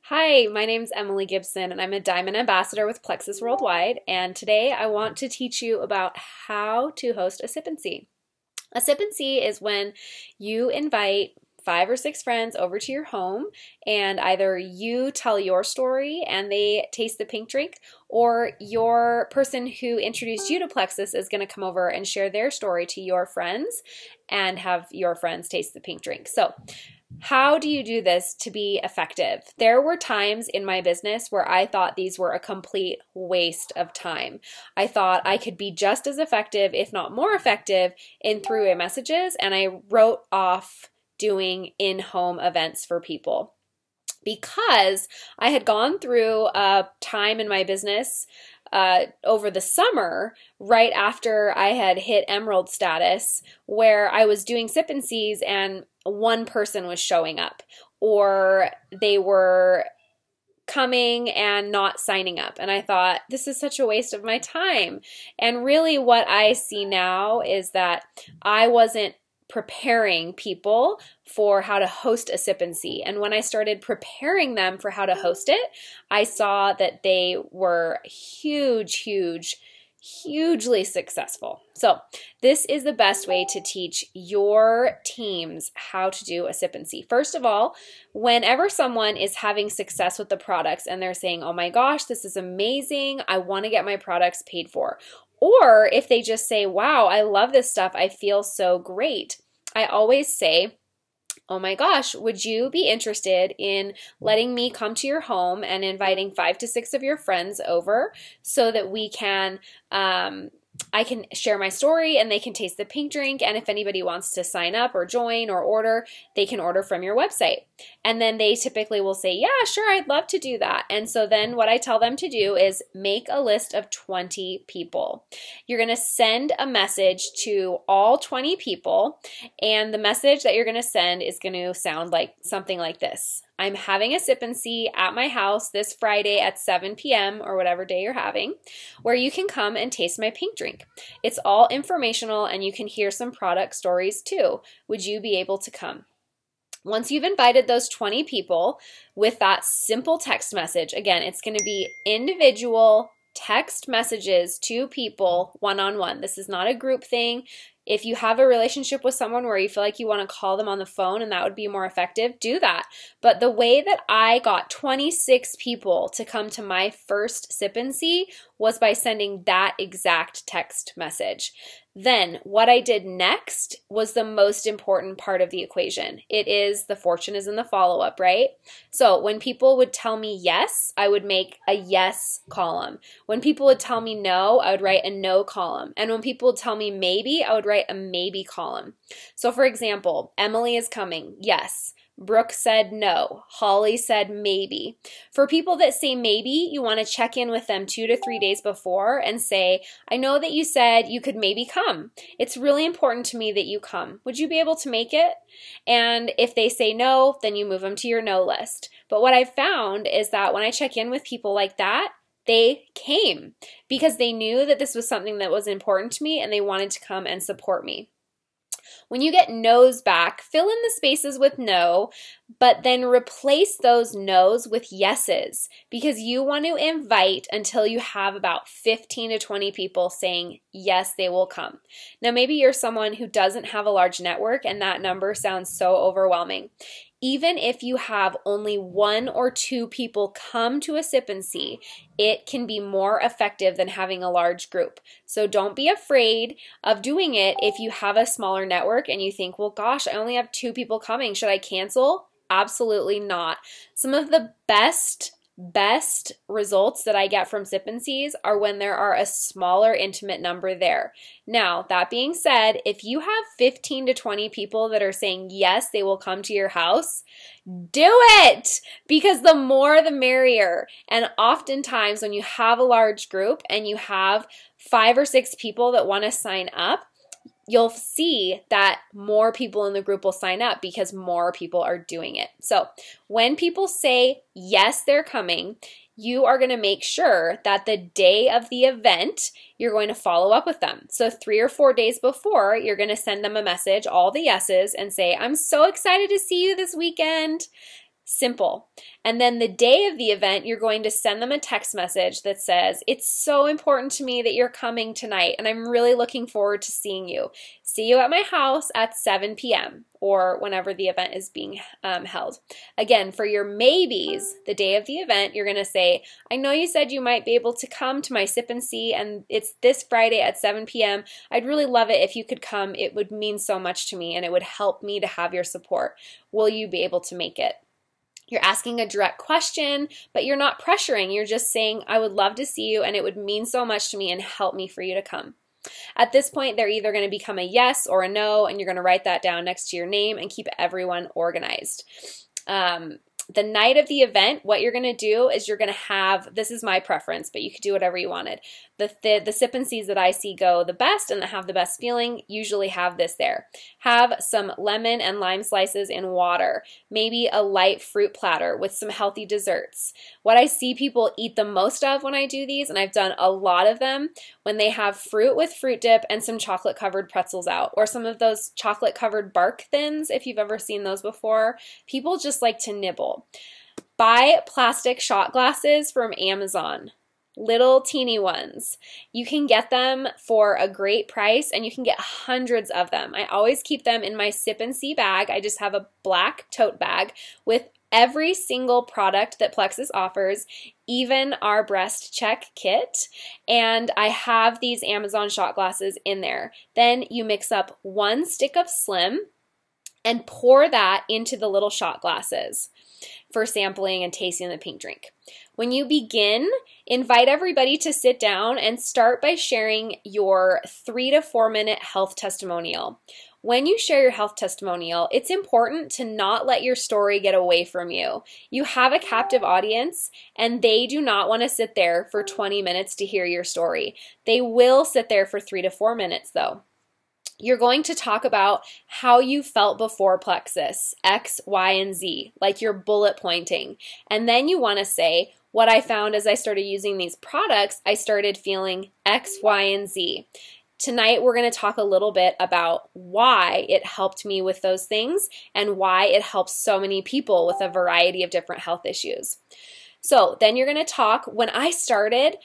Hi, my name's Emily Gibson, and I'm a Diamond Ambassador with Plexus Worldwide, and today I want to teach you about how to host a sip and see. A sip and see is when you invite 5 or 6 friends over to your home, and either you tell your story and they taste the pink drink, or your person who introduced you to Plexus is going to come over and share their story to your friends and have your friends taste the pink drink. So, how do you do this to be effective? There were times in my business where I thought these were a complete waste of time. I thought I could be just as effective, if not more effective, in three-way messages, and I wrote off doing in-home events for people because I had gone through a time in my business over the summer, right after I had hit Emerald status, where I was doing sip and sees and one person was showing up, or they were coming and not signing up. And I thought, this is such a waste of my time. And really what I see now is that I wasn't preparing people for how to host a sip and see. And when I started preparing them for how to host it, I saw that they were hugely successful. So this is the best way to teach your teams how to do a sip and see. First of all, whenever someone is having success with the products and they're saying, oh my gosh, this is amazing, I want to get my products paid for. Or if they just say, wow, I love this stuff, I feel so great, I always say, oh my gosh, would you be interested in letting me come to your home and inviting 5 to 6 of your friends over so that we can, I can share my story and they can taste the pink drink, and if anybody wants to sign up or join or order, they can order from your website. And then they typically will say, yeah, sure, I'd love to do that. And so then what I tell them to do is make a list of 20 people. You're going to send a message to all 20 people, and the message that you're going to send is going to sound like something like this. I'm having a sip and see at my house this Friday at 7 p.m. or whatever day you're having, where you can come and taste my pink drink. It's all informational and you can hear some product stories too. Would you be able to come? Once you've invited those 20 people with that simple text message, again, it's going to be individual text messages to people one-on-one. This is not a group thing. If you have a relationship with someone where you feel like you want to call them on the phone and that would be more effective, do that. But the way that I got 26 people to come to my first sip and see was by sending that exact text message. Then what I did next was the most important part of the equation. It is the fortune is in the follow-up, right? So when people would tell me yes, I would make a yes column. When people would tell me no, I would write a no column. And when people would tell me maybe, I would write a maybe column. So for example, Emily is coming, yes. Brooke said no. Holly said maybe. For people that say maybe, you want to check in with them 2 to 3 days before and say, I know that you said you could maybe come. It's really important to me that you come. Would you be able to make it? And if they say no, then you move them to your no list. But what I've found is that when I check in with people like that, they came because they knew that this was something that was important to me and they wanted to come and support me. When you get no's back, fill in the spaces with no, but then replace those no's with yeses because you want to invite until you have about 15 to 20 people saying, yes, they will come. Now, maybe you're someone who doesn't have a large network and that number sounds so overwhelming. Even if you have only 1 or 2 people come to a sip and see, it can be more effective than having a large group. So don't be afraid of doing it if you have a smaller network and you think, well, gosh, I only have 2 people coming. Should I cancel? Absolutely not. Some of the best results that I get from sip and sees are when there are a smaller intimate number there. Now, that being said, if you have 15 to 20 people that are saying yes, they will come to your house, do it because the more the merrier. And oftentimes when you have a large group and you have 5 or 6 people that want to sign up, you'll see that more people in the group will sign up because more people are doing it. So when people say, yes, they're coming, you are going to make sure that the day of the event, you're going to follow up with them. So 3 or 4 days before, you're going to send them a message, all the yeses, and say, I'm so excited to see you this weekend. Simple. And then the day of the event, you're going to send them a text message that says, it's so important to me that you're coming tonight, and I'm really looking forward to seeing you. See you at my house at 7 p.m. or whenever the event is being held. Again, for your maybes, the day of the event, you're going to say, I know you said you might be able to come to my sip and see, and it's this Friday at 7 p.m. I'd really love it if you could come. It would mean so much to me, and it would help me to have your support. Will you be able to make it? You're asking a direct question, but you're not pressuring. You're just saying, I would love to see you, and it would mean so much to me and help me for you to come. At this point, they're either going to become a yes or a no, and you're going to write that down next to your name and keep everyone organized. The night of the event, what you're going to do is you're going to have, this is my preference, but you could do whatever you wanted. The sip and seas that I see go the best and that have the best feeling usually have this there. Have some lemon and lime slices in water, maybe a light fruit platter with some healthy desserts. What I see people eat the most of when I do these, and I've done a lot of them, when they have fruit with fruit dip and some chocolate covered pretzels out, or some of those chocolate covered bark thins, if you've ever seen those before. People just like to nibble. Buy plastic shot glasses from Amazon. Little teeny ones. You can get them for a great price, and you can get hundreds of them. I always keep them in my sip and see bag. I just have a black tote bag with every single product that Plexus offers, even our breast check kit, and I have these Amazon shot glasses in there. Then you mix up 1 stick of Slim and pour that into the little shot glasses for sampling and tasting the pink drink. When you begin, invite everybody to sit down and start by sharing your 3 to 4 minute health testimonial. When you share your health testimonial, it's important to not let your story get away from you. You have a captive audience, and they do not want to sit there for 20 minutes to hear your story. They will sit there for 3 to 4 minutes though. You're going to talk about how you felt before Plexus, X, Y, and Z, like you're bullet pointing. And then you want to say, what I found as I started using these products, I started feeling X, Y, and Z. Tonight, we're going to talk a little bit about why it helped me with those things and why it helps so many people with a variety of different health issues. So then you're going to talk, when I started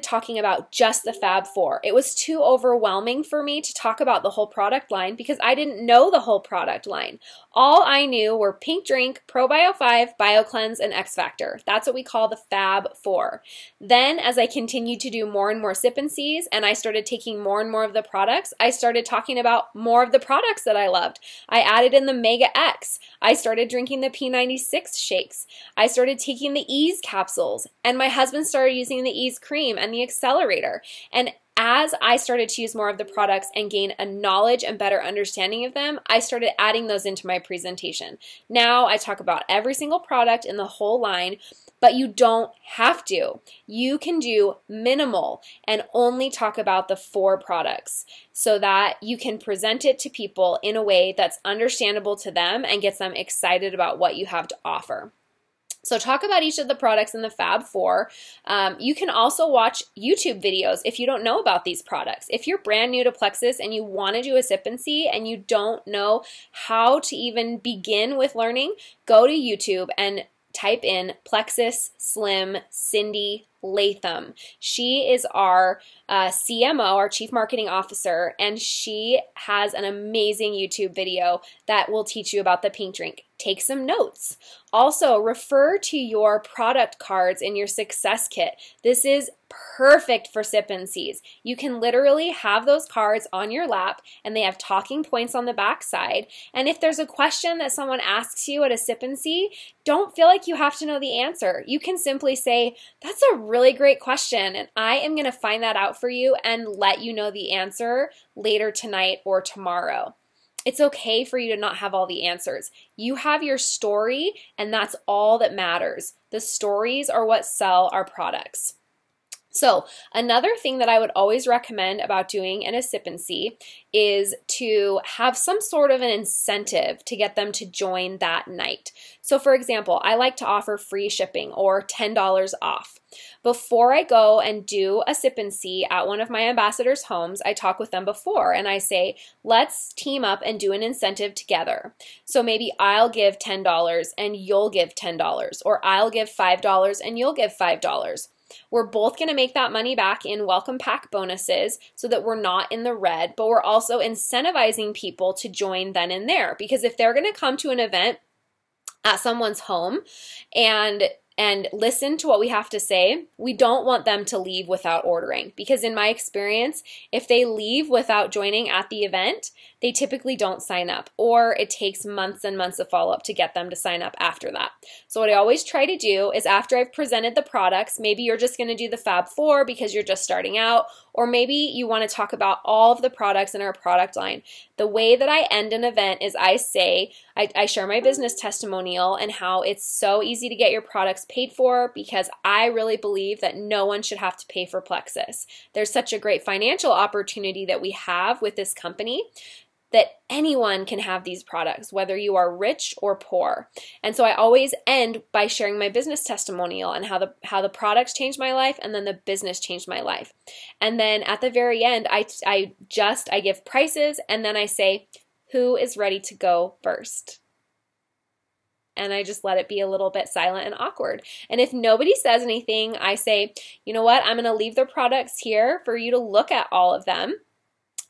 talking about just the Fab Four. It was too overwhelming for me to talk about the whole product line because I didn't know the whole product line. All I knew were Pink Drink, ProBio 5, BioCleanse, and X Factor. That's what we call the Fab Four. Then as I continued to do more and more sip and seas and I started taking more and more of the products, I started talking about more of the products that I loved. I added in the Mega X. I started drinking the P96 shakes. I started taking the Ease capsules, and my husband started using the Ease cream and the accelerator. And as I started to use more of the products and gain a knowledge and better understanding of them, I started adding those into my presentation. Now I talk about every single product in the whole line, but you don't have to. You can do minimal and only talk about the 4 products so that you can present it to people in a way that's understandable to them and gets them excited about what you have to offer. So talk about each of the products in the Fab Four. You can also watch YouTube videos if you don't know about these products. If you're brand new to Plexus and you want to do a sip and see and you don't know how to even begin with learning, go to YouTube and type in Plexus Slim Cindy Latham. She is our CMO, our Chief Marketing Officer, and she has an amazing YouTube video that will teach you about the pink drink. Take some notes. Also, refer to your product cards in your success kit. This is perfect for sip and seas. You can literally have those cards on your lap and they have talking points on the back side. And if there's a question that someone asks you at a sip and see, don't feel like you have to know the answer. You can simply say, that's a really great question and I am going to find that out for you and let you know the answer later tonight or tomorrow. It's okay for you to not have all the answers. You have your story, and that's all that matters. The stories are what sell our products. So another thing that I would always recommend about doing an accipency is to have some sort of an incentive to get them to join that night. So for example, I like to offer free shipping or $10 off. Before I go and do a accipency at one of my ambassadors' homes, I talk with them before and I say, let's team up and do an incentive together. So maybe I'll give $10 and you'll give $10, or I'll give $5 and you'll give $5. We're both going to make that money back in welcome pack bonuses so that we're not in the red, but we're also incentivizing people to join then and there. Because if they're going to come to an event at someone's home and listen to what we have to say, we don't want them to leave without ordering. Because in my experience, if they leave without joining at the event, they typically don't sign up, or it takes months and months of follow-up to get them to sign up after that. So what I always try to do is after I've presented the products, maybe you're just going to do the Fab 4 because you're just starting out, or maybe you want to talk about all of the products in our product line. The way that I end an event is I share my business testimonial and how it's so easy to get your products paid for, because I really believe that no one should have to pay for Plexus. There's such a great financial opportunity that we have with this company that anyone can have these products, whether you are rich or poor. And so I always end by sharing my business testimonial and how the products changed my life and then the business changed my life. And then at the very end, I give prices and then I say, who is ready to go first? And I just let it be a little bit silent and awkward. And if nobody says anything, I say, you know what? I'm going to leave the products here for you to look at all of them.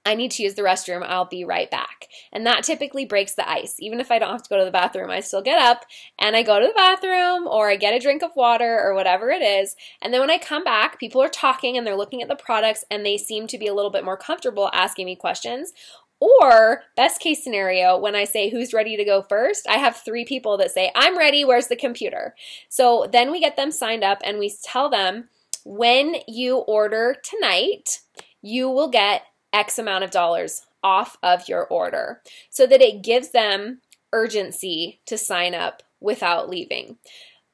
I need to use the restroom. I'll be right back. And that typically breaks the ice. Even if I don't have to go to the bathroom, I still get up and I go to the bathroom, or I get a drink of water or whatever it is. And then when I come back, people are talking and they're looking at the products and they seem to be a little bit more comfortable asking me questions. Or best case scenario, when I say who's ready to go first, I have 3 people that say, I'm ready, where's the computer? So then we get them signed up and we tell them, when you order tonight, you will get X amount of dollars off of your order, so that it gives them urgency to sign up without leaving.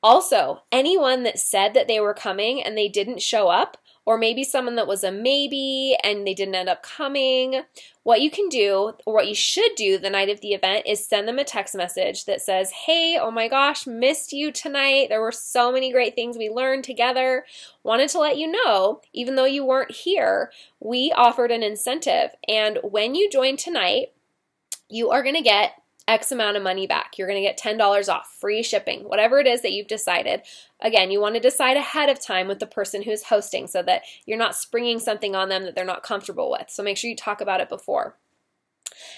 Also, anyone that said that they were coming and they didn't show up, or maybe someone that was a maybe and they didn't end up coming, what you can do, or what you should do the night of the event, is send them a text message that says, hey, oh my gosh, missed you tonight. There were so many great things we learned together. Wanted to let you know, even though you weren't here, we offered an incentive. And when you join tonight, you are going to get X amount of money back. You're going to get $10 off, free shipping, whatever it is that you've decided. Again, you want to decide ahead of time with the person who's hosting so that you're not springing something on them that they're not comfortable with. So make sure you talk about it before.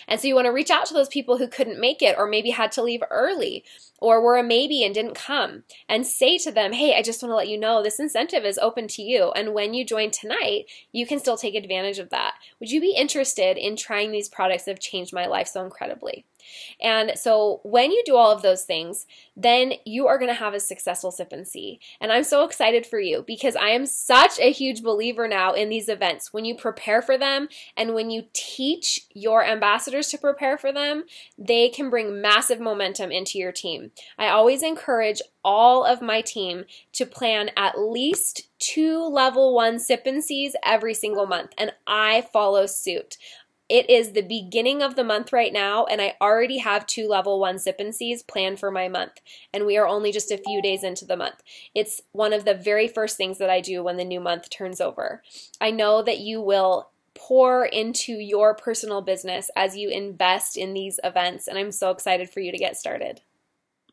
And so you want to reach out to those people who couldn't make it, or maybe had to leave early, or were a maybe and didn't come, and say to them, hey, I just want to let you know this incentive is open to you. And when you join tonight, you can still take advantage of that. Would you be interested in trying these products that have changed my life so incredibly? And so when you do all of those things, then you are going to have a successful sip and see. And I'm so excited for you, because I am such a huge believer now in these events. When you prepare for them and when you teach your ambassadors to prepare for them, they can bring massive momentum into your team. I always encourage all of my team to plan at least 2 level 1 sip and sees every single month, and I follow suit. It is the beginning of the month right now, and I already have 2 level 1 sip and sees planned for my month, and we are only just a few days into the month. It's one of the very first things that I do when the new month turns over. I know that you will pour into your personal business as you invest in these events, and I'm so excited for you to get started.